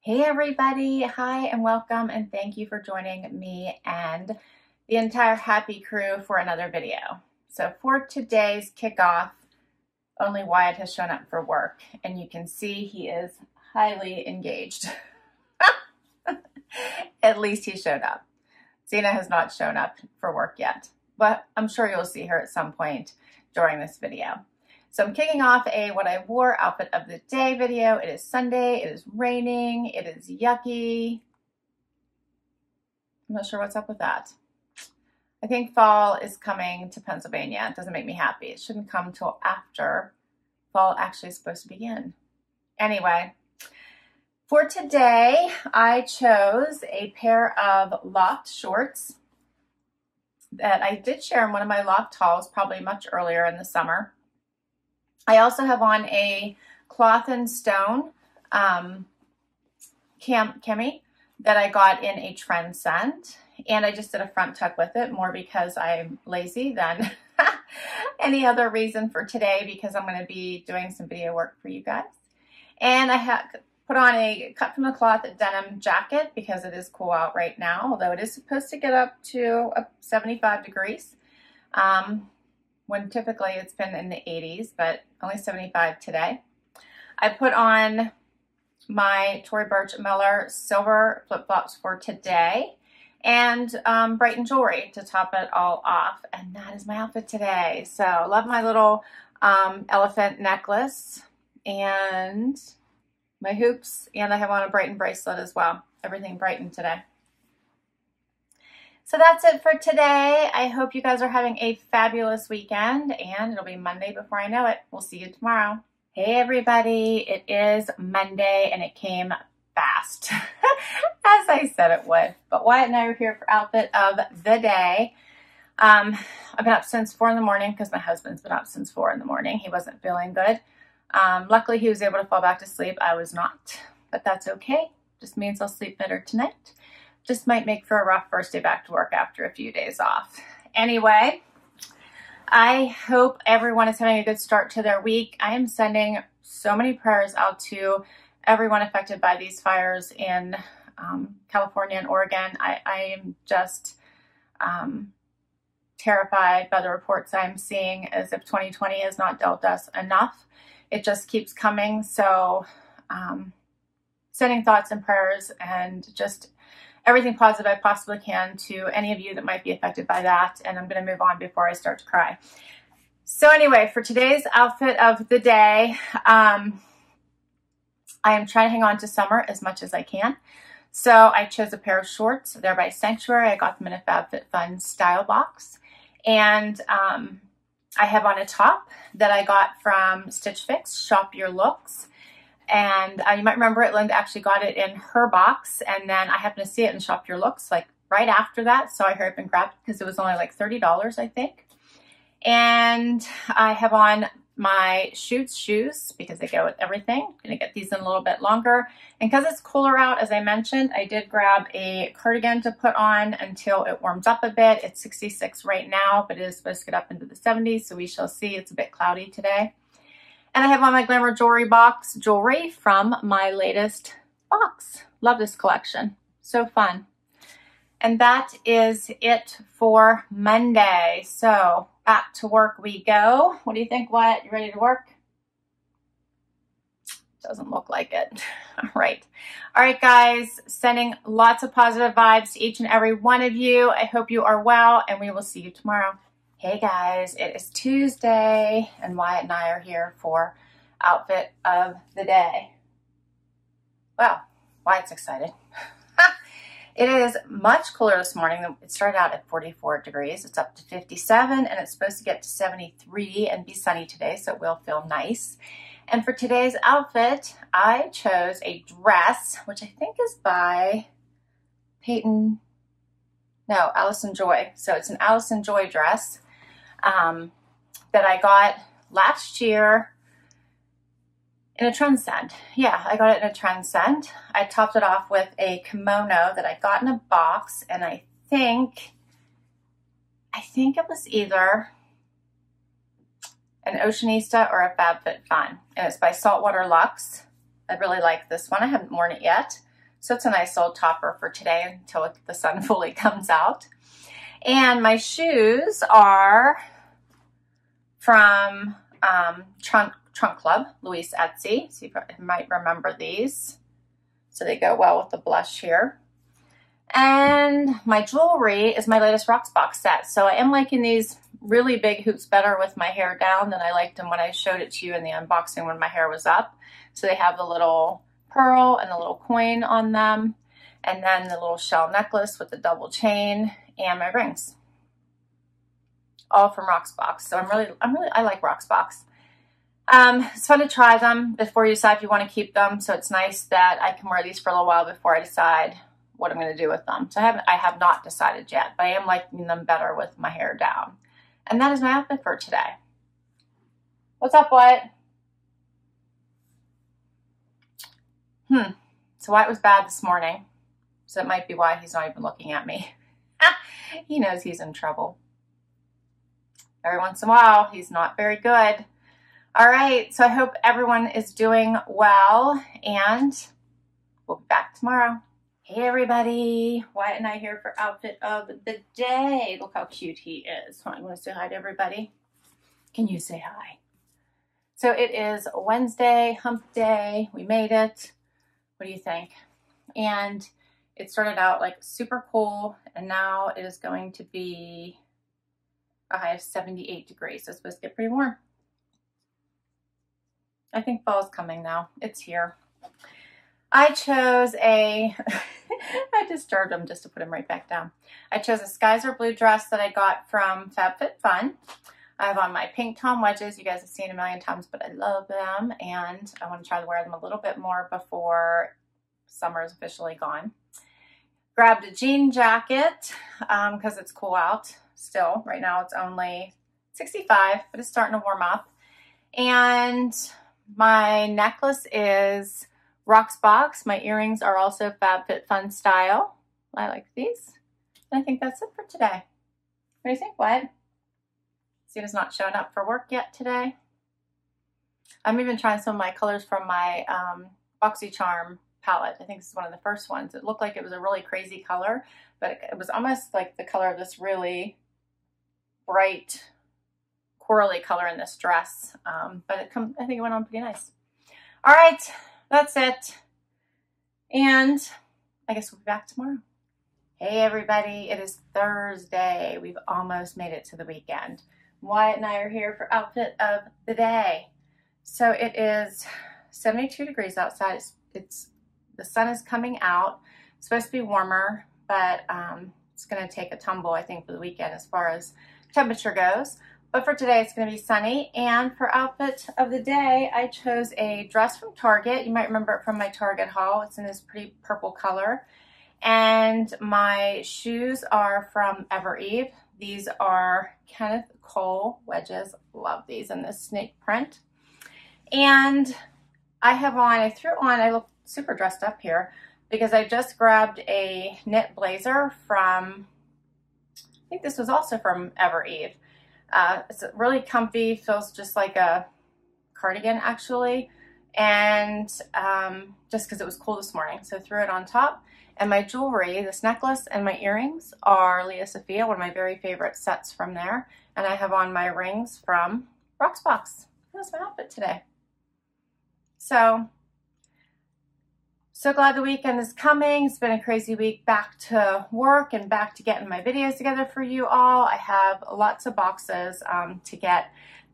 Hey everybody, hi and welcome and thank you for joining me and the entire happy crew for another video. So for today's kickoff, only Wyatt has shown up for work and you can see he is highly engaged. At least he showed up. Zena has not shown up for work yet, but I'm sure you'll see her at some point during this video. So I'm kicking off a what I wore outfit of the day video. It is Sunday, it is raining, it is yucky. I'm not sure what's up with that. I think fall is coming to Pennsylvania. It doesn't make me happy. It shouldn't come till after fall actually is supposed to begin. Anyway, for today, I chose a pair of Loft shorts that I did share in one of my Loft hauls probably much earlier in the summer. I also have on a Cloth and Stone cami that I got in a Trendsend, and I just did a front tuck with it more because I'm lazy than any other reason for today, because I'm going to be doing some video work for you guys. And I have put on a cut from the cloth denim jacket because it is cool out right now, although it is supposed to get up to 75 degrees. When typically it's been in the 80s, but only 75 today. I put on my Tory Burch Miller silver flip-flops for today and Brighton jewelry to top it all off. And that is my outfit today. So I love my little elephant necklace and my hoops, and I have on a Brighton bracelet as well. Everything Brighton today. So that's it for today. I hope you guys are having a fabulous weekend, and it'll be Monday before I know it. We'll see you tomorrow. Hey everybody, it is Monday and it came fast, as I said it would. But Wyatt and I are here for outfit of the day. I've been up since 4 in the morning because my husband's been up since 4 in the morning. He wasn't feeling good. Luckily he was able to fall back to sleep. I was not, but that's okay. Just means I'll sleep better tonight. Just might make for a rough first day back to work after a few days off. Anyway, I hope everyone is having a good start to their week. I am sending so many prayers out to everyone affected by these fires in California and Oregon. I am just terrified by the reports I'm seeing, as if 2020 has not dealt us enough. It just keeps coming. So sending thoughts and prayers and just everything positive I possibly can to any of you that might be affected by that. And I'm going to move on before I start to cry. So anyway, for today's outfit of the day, I am trying to hang on to summer as much as I can. So I chose a pair of shorts. They're by Sanctuary. I got them in a FabFitFun Style box. And I have on a top that I got from Stitch Fix, Shop Your Looks. And you might remember it, Linda actually got it in her box, and then I happened to see it in Shop Your Looks like right after that, so I hurried up and grabbed it because it was only like $30, I think. And I have on my Shoots shoes because they go with everything. I'm gonna get these in a little bit longer, and because it's cooler out, as I mentioned, I did grab a cardigan to put on until it warms up a bit. It's 66 right now, but it is supposed to get up into the 70s, so we shall see. It's a bit cloudy today. And I have on my Glamour Jewelry Box jewelry from my latest box. Love this collection. So fun. And that is it for Monday. So back to work we go. What do you think, Wyatt? You ready to work? Doesn't look like it. All right. All right, guys. Sending lots of positive vibes to each and every one of you. I hope you are well, and we will see you tomorrow. Hey guys, it is Tuesday and Wyatt and I are here for outfit of the day. Well, Wyatt's excited. It is much cooler this morning. It started out at 44 degrees. It's up to 57 and it's supposed to get to 73 and be sunny today, so it will feel nice. And for today's outfit, I chose a dress, which I think is by Peyton. No, Allison Joy. So it's an Allison Joy dress that I got last year in a Trendsend. Yeah, I got it in a Trendsend. I topped it off with a kimono that I got in a box, and I think it was either an Oceanista or a FabFitFun, and it's by Saltwater Lux. I really like this one. I haven't worn it yet. So it's a nice little topper for today until the sun fully comes out. And my shoes are from Trunk Club, Louise Etsy. So you might remember these. So they go well with the blush here. And my jewelry is my latest Rocksbox set. So I am liking these really big hoops better with my hair down than I liked them when I showed it to you in the unboxing when my hair was up. So they have the little pearl and the little coin on them, and then the little shell necklace with the double chain and my rings. All from Rocksbox. So I like Rocksbox. It's fun to try them before you decide if you want to keep them. So it's nice that I can wear these for a little while before I decide what I'm going to do with them. So I have not decided yet, but I am liking them better with my hair down. And that is my outfit for today. What's up, Wyatt? So Wyatt was bad this morning. So that might be why he's not even looking at me. He knows he's in trouble. Every once in a while, he's not very good. All right, so I hope everyone is doing well, and we'll be back tomorrow. Hey everybody, Wyatt and I here for outfit of the day. Look how cute he is. I want to say hi to everybody. Can you say hi? So it is Wednesday, hump day. We made it. What do you think? And it started out like super cool, and now it is going to be a high of 78 degrees. So it's supposed to get pretty warm. I think fall's coming now. It's here. I chose a, I disturbed him just to put him right back down. I chose a Skies Are Blue dress that I got from FabFitFun. I have on my pink tom wedges. You guys have seen a million times, but I love them. And I want to try to wear them a little bit more before summer is officially gone. Grabbed a jean jacket because it's cool out still. Right now it's only 65, but it's starting to warm up. And my necklace is Rocksbox. My earrings are also FabFitFun Style. I like these. And I think that's it for today. What do you think, Wyatt? Cena's not showing up for work yet today. I'm even trying some of my colors from my BoxyCharm palette. I think this is one of the first ones. It looked like it was a really crazy color, but it was almost like the color of this really bright corally color in this dress. But I think it went on pretty nice. All right, that's it. And I guess we'll be back tomorrow. Hey everybody, it is Thursday. We've almost made it to the weekend. Wyatt and I are here for outfit of the day. So it is 72 degrees outside. The sun is coming out. It's supposed to be warmer, but it's going to take a tumble, I think, for the weekend as far as temperature goes. But for today, it's going to be sunny. And for outfit of the day, I chose a dress from Target. You might remember it from my Target haul. It's in this pretty purple color. And my shoes are from Eve. These are Kenneth Cole wedges. Love these in this snake print. And I look super dressed up here because I just grabbed a knit blazer from, I think this was also from Eve. It's really comfy, feels just like a cardigan actually. And just because it was cool this morning, so threw it on top. And my jewelry, this necklace and my earrings are Sophia, one of my very favorite sets from there. And I have on my rings from Rocksbox. That's my outfit today. So glad the weekend is coming. It's been a crazy week back to work and back to getting my videos together for you all. I have lots of boxes to get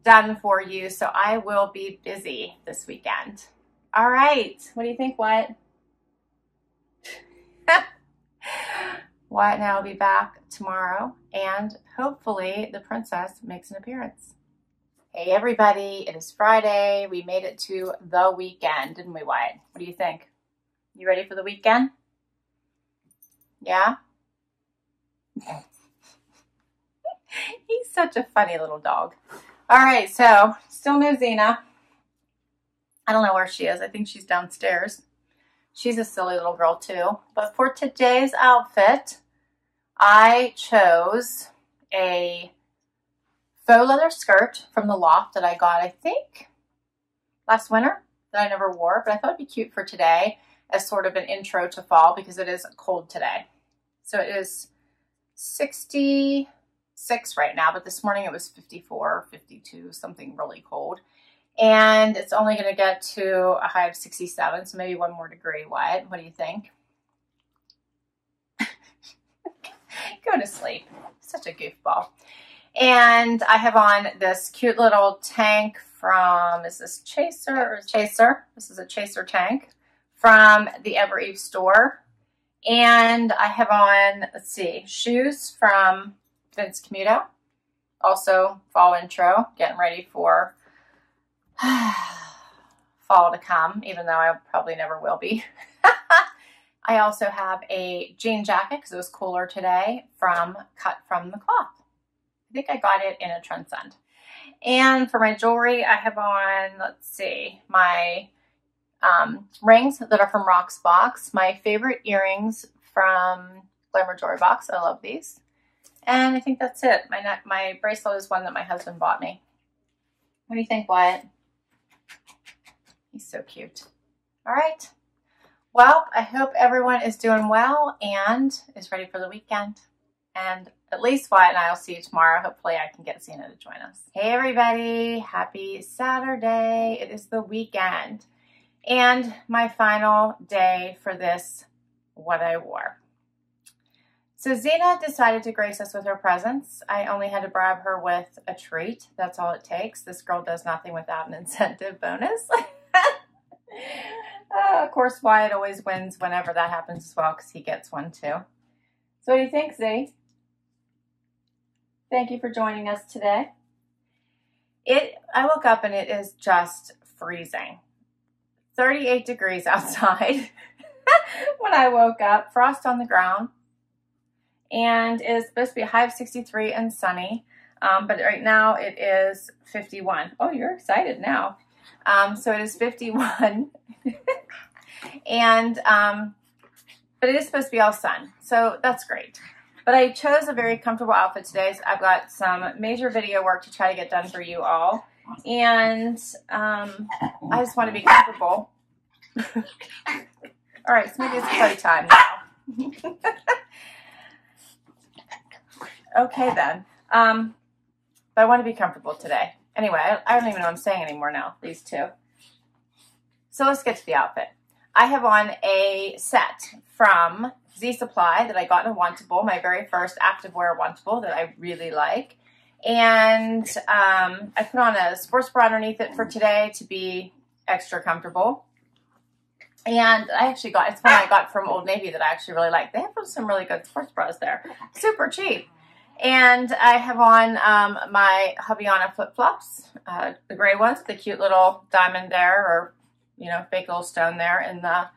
done for you, so I will be busy this weekend. All right, what do you think, Wyatt? Wyatt and I will be back tomorrow, and hopefully the princess makes an appearance. Hey everybody, it is Friday. We made it to the weekend, didn't we, Wyatt? What do you think? You ready for the weekend? Yeah? He's such a funny little dog. All right, so still no Xena. I don't know where she is. I think she's downstairs. She's a silly little girl too. But for today's outfit, I chose a faux leather skirt from the Loft that I got, I think, last winter that I never wore, but I thought it'd be cute for today. as sort of an intro to fall because it is cold today. So it is 66 right now, but this morning it was 54, 52, something really cold. And it's only going to get to a high of 67, so maybe one more degree. What do you think? Go to sleep. Such a goofball. And I have on this cute little tank from, is this Chaser or Chaser? This is a Chaser tank from the Ever Eve store. And I have on, let's see, shoes from Vince Camuto. Also fall intro, getting ready for fall to come, even though I probably never will be. I also have a jean jacket because it was cooler today cut from the Kloth. I think I got it in a Trendsend. And for my jewelry, I have on, let's see, my rings that are from Rocksbox. My favorite earrings from Glamour Jewelry Box. I love these. And I think that's it. My bracelet is one that my husband bought me. What do you think, Wyatt? He's so cute. All right. Well, I hope everyone is doing well and is ready for the weekend. And at least Wyatt and I will see you tomorrow. Hopefully I can get Zena to join us. Hey everybody, happy Saturday. It is the weekend and my final day for this What I Wore. So Zena decided to grace us with her presence. I only had to bribe her with a treat. That's all it takes. This girl does nothing without an incentive bonus. Of course, Wyatt always wins whenever that happens as well because he gets one too. So what do you think, Z? Thank you for joining us today. I woke up and it is just freezing. 38 degrees outside when I woke up. Frost on the ground. And it is supposed to be a high of 63 and sunny. But right now it is 51. Oh, you're excited now. So it is 51. And, but it is supposed to be all sun. So that's great. But I chose a very comfortable outfit today. So I've got some major video work to try to get done for you all. And I just want to be comfortable. All right, so maybe it's playtime now. Okay then. But I want to be comfortable today. Anyway, I don't even know what I'm saying anymore now, these two. So let's get to the outfit. I have on a set from Z Supply that I got in a wantable, my very first activewear wantable that I really like. And I put on a sports bra underneath it for today to be extra comfortable. And I actually it's one I got from Old Navy that I actually really like. They have some really good sports bras there. Super cheap. And I have on my Hubbiana flip-flops, the gray ones, the cute little diamond there, or, you know, fake little stone there in the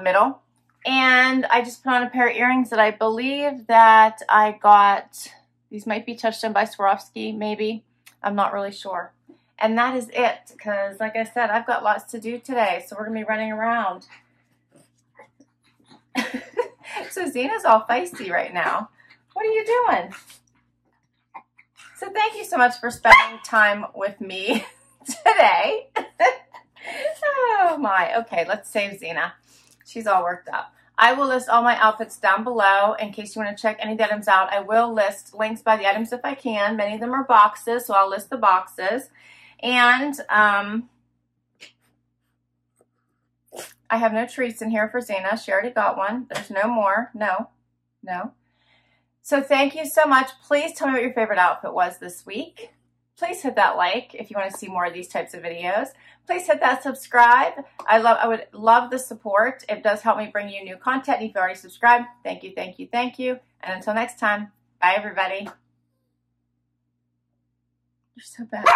middle. And I just put on a pair of earrings that I believe that I got. These might be touched on by Swarovski, maybe. I'm not really sure. And that is it, because like I said, I've got lots to do today, so we're going to be running around. So Zena's all feisty right now. What are you doing? So thank you so much for spending time with me today. Oh my. Okay, let's save Zena. She's all worked up. I will list all my outfits down below in case you want to check any of the items out. I will list links by the items if I can. Many of them are boxes, so I'll list the boxes. And I have no treats in here for Zena. She already got one. There's no more. No. So thank you so much. Please tell me what your favorite outfit was this week. Please hit that like if you want to see more of these types of videos. Please hit that subscribe. I would love the support. It does help me bring you new content. If you've already subscribed, thank you, thank you, thank you. And until next time, bye everybody. You're so bad.